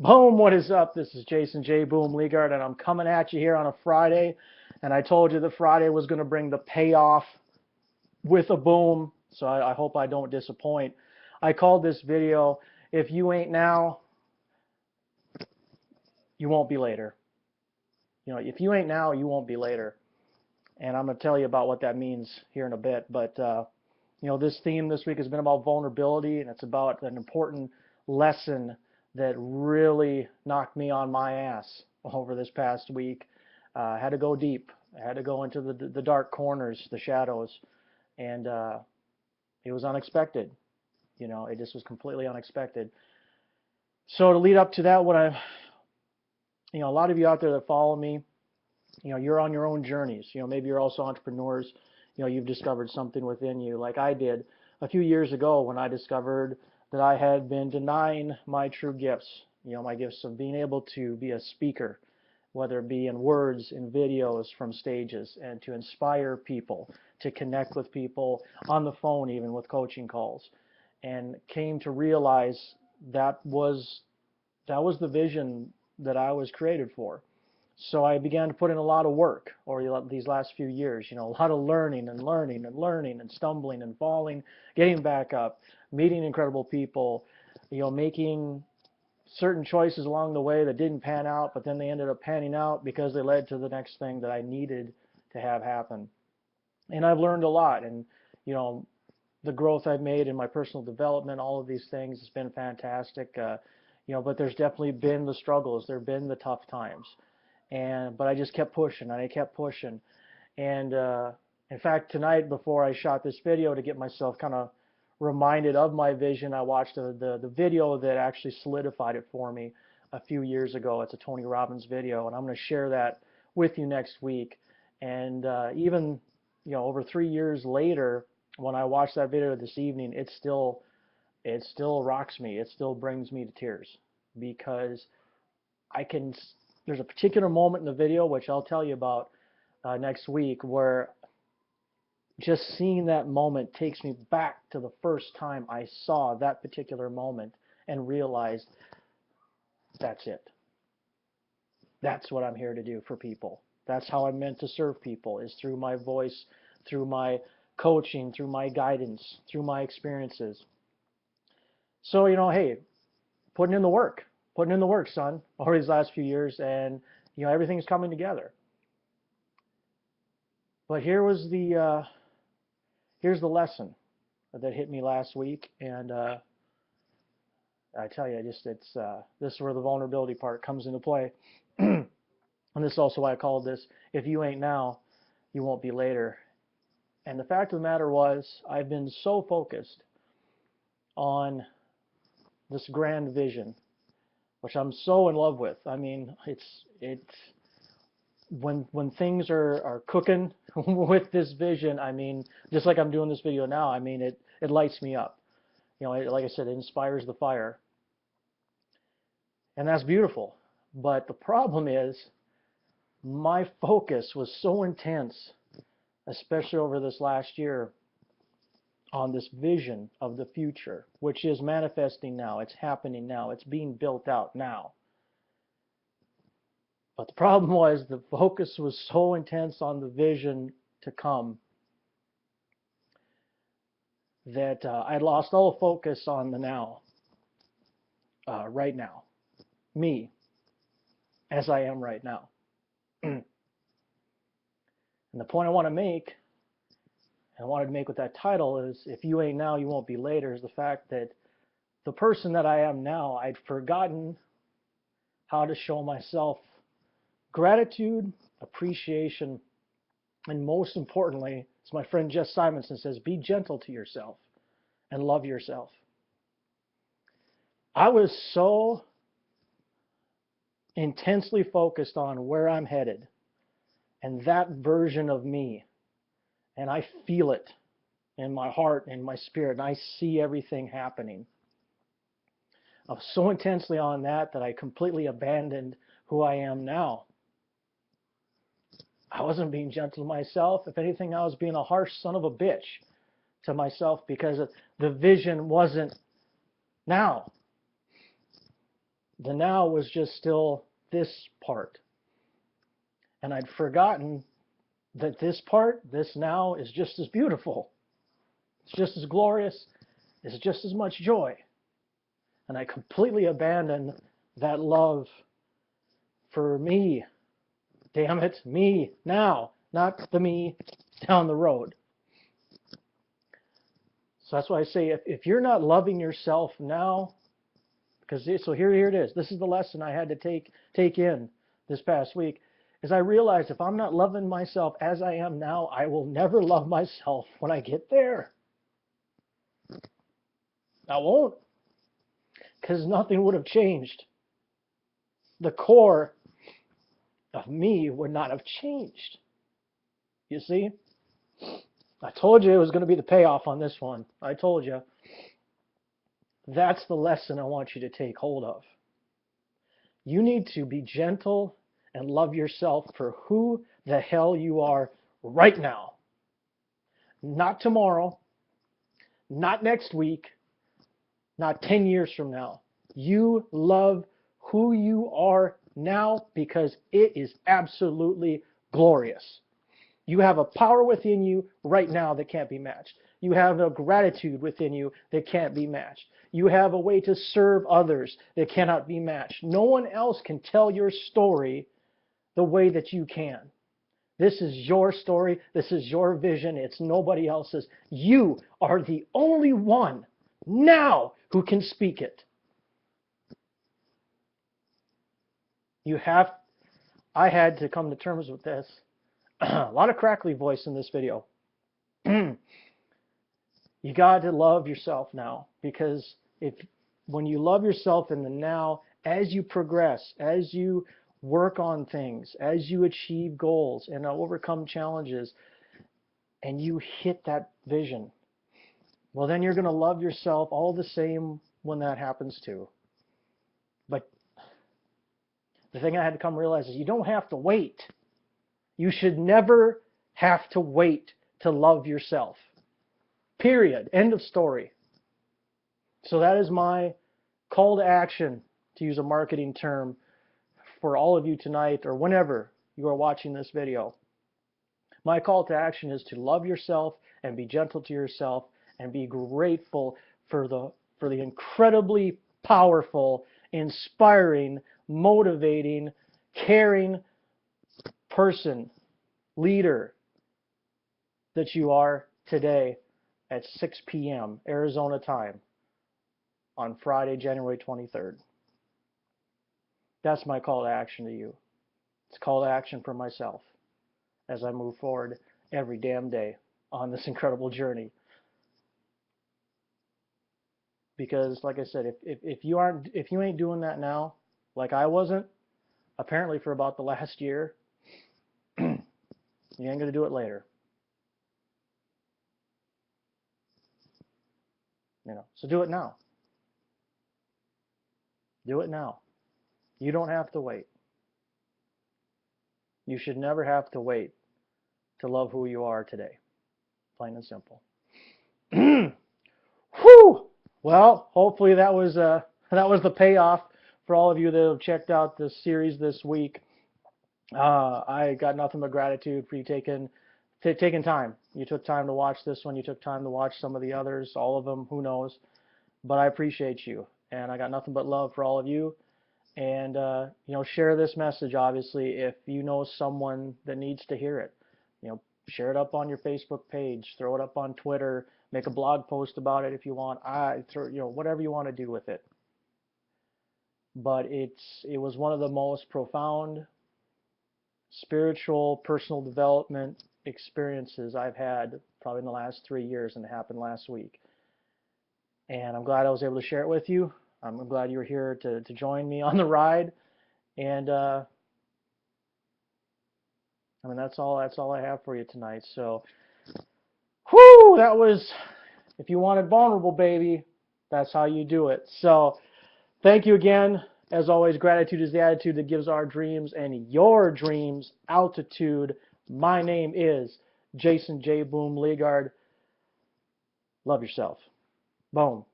Boom, what is up? This is Jason J. Boom Legaard, and I'm coming at you here on a Friday. And I told you that Friday was going to bring the payoff with a boom, so I hope I don't disappoint. I called this video, If You Ain't Now, You Won't Be Later. You know, if you ain't now, you won't be later. And I'm going to tell you about what that means here in a bit. But, this theme this week has been about vulnerability, and it's about an important lesson that really knocked me on my ass over this past week. I had to go deep. I had to go into the dark corners, the shadows, and it was unexpected. It just was completely unexpected. So to lead up to that, a lot of you out there that follow me, you're on your own journeys. Maybe you're also entrepreneurs. You've discovered something within you, like I did a few years ago when I discovered that I had been denying my true gifts. My gifts of being able to be a speaker, whether it be in words, in videos, from stages, and to inspire people, to connect with people on the phone, even with coaching calls, and came to realize that was the vision that I was created for. So I began to put in a lot of work over these last few years, a lot of learning and stumbling and falling, getting back up, meeting incredible people, making certain choices along the way that didn't pan out, but then they ended up panning out because they led to the next thing that I needed to have happen. And I've learned a lot, and the growth I've made in my personal development, all of these things has been fantastic. But there's definitely been the struggles, there've been the tough times. But I just kept pushing, and I kept pushing. And in fact, tonight, before I shot this video, to get myself kind of reminded of my vision, I watched the video that actually solidified it for me a few years ago. It's a Tony Robbins video, and I'm going to share that with you next week. And even over 3 years later, when I watched that video this evening, it still rocks me. It still brings me to tears, because there's a particular moment in the video, which I'll tell you about next week, where just seeing that moment takes me back to the first time I saw that particular moment and realized that's it. That's what I'm here to do for people. That's how I'm meant to serve people, is through my voice, through my coaching, through my guidance, through my experiences. So, hey, putting in the work, son, over these last few years, and everything's coming together. But here's the lesson that hit me last week, and I tell you, this is where the vulnerability part comes into play. And this is also why I called this, If You Ain't Now, You Won't Be Later. And the fact of the matter was, I've been so focused on this grand vision, which I'm so in love with. I mean, it's when things are cooking with this vision, I mean, just like I'm doing this video now, I mean, it lights me up. Like I said, it inspires the fire. And that's beautiful. But the problem is, my focus was so intense, especially over this last year, on this vision of the future, which is manifesting now. It's happening now. It's being built out now. But the problem was, the focus was so intense on the vision to come that I lost all focus on the now, right now, me, as I am right now. And the point I want to make, and I wanted to make with that title, is If You Ain't Now, You Won't Be Later, is the fact that the person that I am now, I'd forgotten how to show myself gratitude, appreciation, and most importantly, as my friend Jess Simonson says, be gentle to yourself and love yourself. I was so intensely focused on where I'm headed and that version of me, and I feel it in my heart and my spirit, and I see everything happening. I was so intensely on that I completely abandoned who I am now. I wasn't being gentle to myself. If anything, I was being a harsh son of a bitch to myself, because the vision wasn't now. The now was just still this part. And I'd forgotten that this part, this now, is just as beautiful. It's just as glorious. It's just as much joy. And I completely abandoned that love for me. Damn it, me now, not the me down the road. So that's why I say if you're not loving yourself now, because so here it is. This is the lesson I had to take in this past week, is I realized if I'm not loving myself as I am now, I will never love myself when I get there. I won't, because nothing would have changed. The core of me would not have changed. You see? I told you it was going to be the payoff on this one. I told you. That's the lesson I want you to take hold of. You need to be gentle and love yourself for who the hell you are right now. Not tomorrow, not next week, not 10 years from now. You love who you are now because it is absolutely glorious. You have a power within you right now that can't be matched. You have a gratitude within you that can't be matched. You have a way to serve others that cannot be matched. No one else can tell your story the way that you can. This is your story. This is your vision. It's nobody else's. You are the only one now who can speak it. I had to come to terms with this. A lot of crackly voice in this video. You got to love yourself now, because when you love yourself in the now, as you progress, as you work on things, as you achieve goals and overcome challenges, and you hit that vision, well, then you're going to love yourself all the same when that happens too. But the thing I had to come realize is you don't have to wait. You should never have to wait to love yourself. Period. End of story. So that is my call to action, to use a marketing term, for all of you tonight or whenever you are watching this video. My call to action is to love yourself and be gentle to yourself and be grateful for the incredibly powerful, inspiring, motivating, caring person, leader that you are today at 6 p.m. Arizona time on Friday, January 23rd. That's my call to action to you. It's a call to action for myself as I move forward every damn day on this incredible journey. Because, like I said, if you ain't doing that now, like I wasn't, apparently for about the last year, you ain't gonna do it later. So do it now. Do it now. You don't have to wait. You should never have to wait to love who you are today. Plain and simple. Whew! Well, hopefully that was the payoff for all of you that have checked out this series this week. I got nothing but gratitude for you taking time. You took time to watch this one. You took time to watch some of the others, all of them, who knows. But I appreciate you. And I got nothing but love for all of you. And, share this message, obviously, if you know someone that needs to hear it. Share it up on your Facebook page. Throw it up on Twitter. Make a blog post about it if you want. Whatever you want to do with it. But it was one of the most profound spiritual, personal development experiences I've had probably in the last 3 years, and it happened last week. And I'm glad I was able to share it with you. I'm glad you were here to join me on the ride. And that's all I have for you tonight. So, whoo, that was, if you wanted vulnerable, baby, that's how you do it. So, thank you again. As always, gratitude is the attitude that gives our dreams and your dreams altitude. My name is Jason J. Boom Legaard. Love yourself. Boom.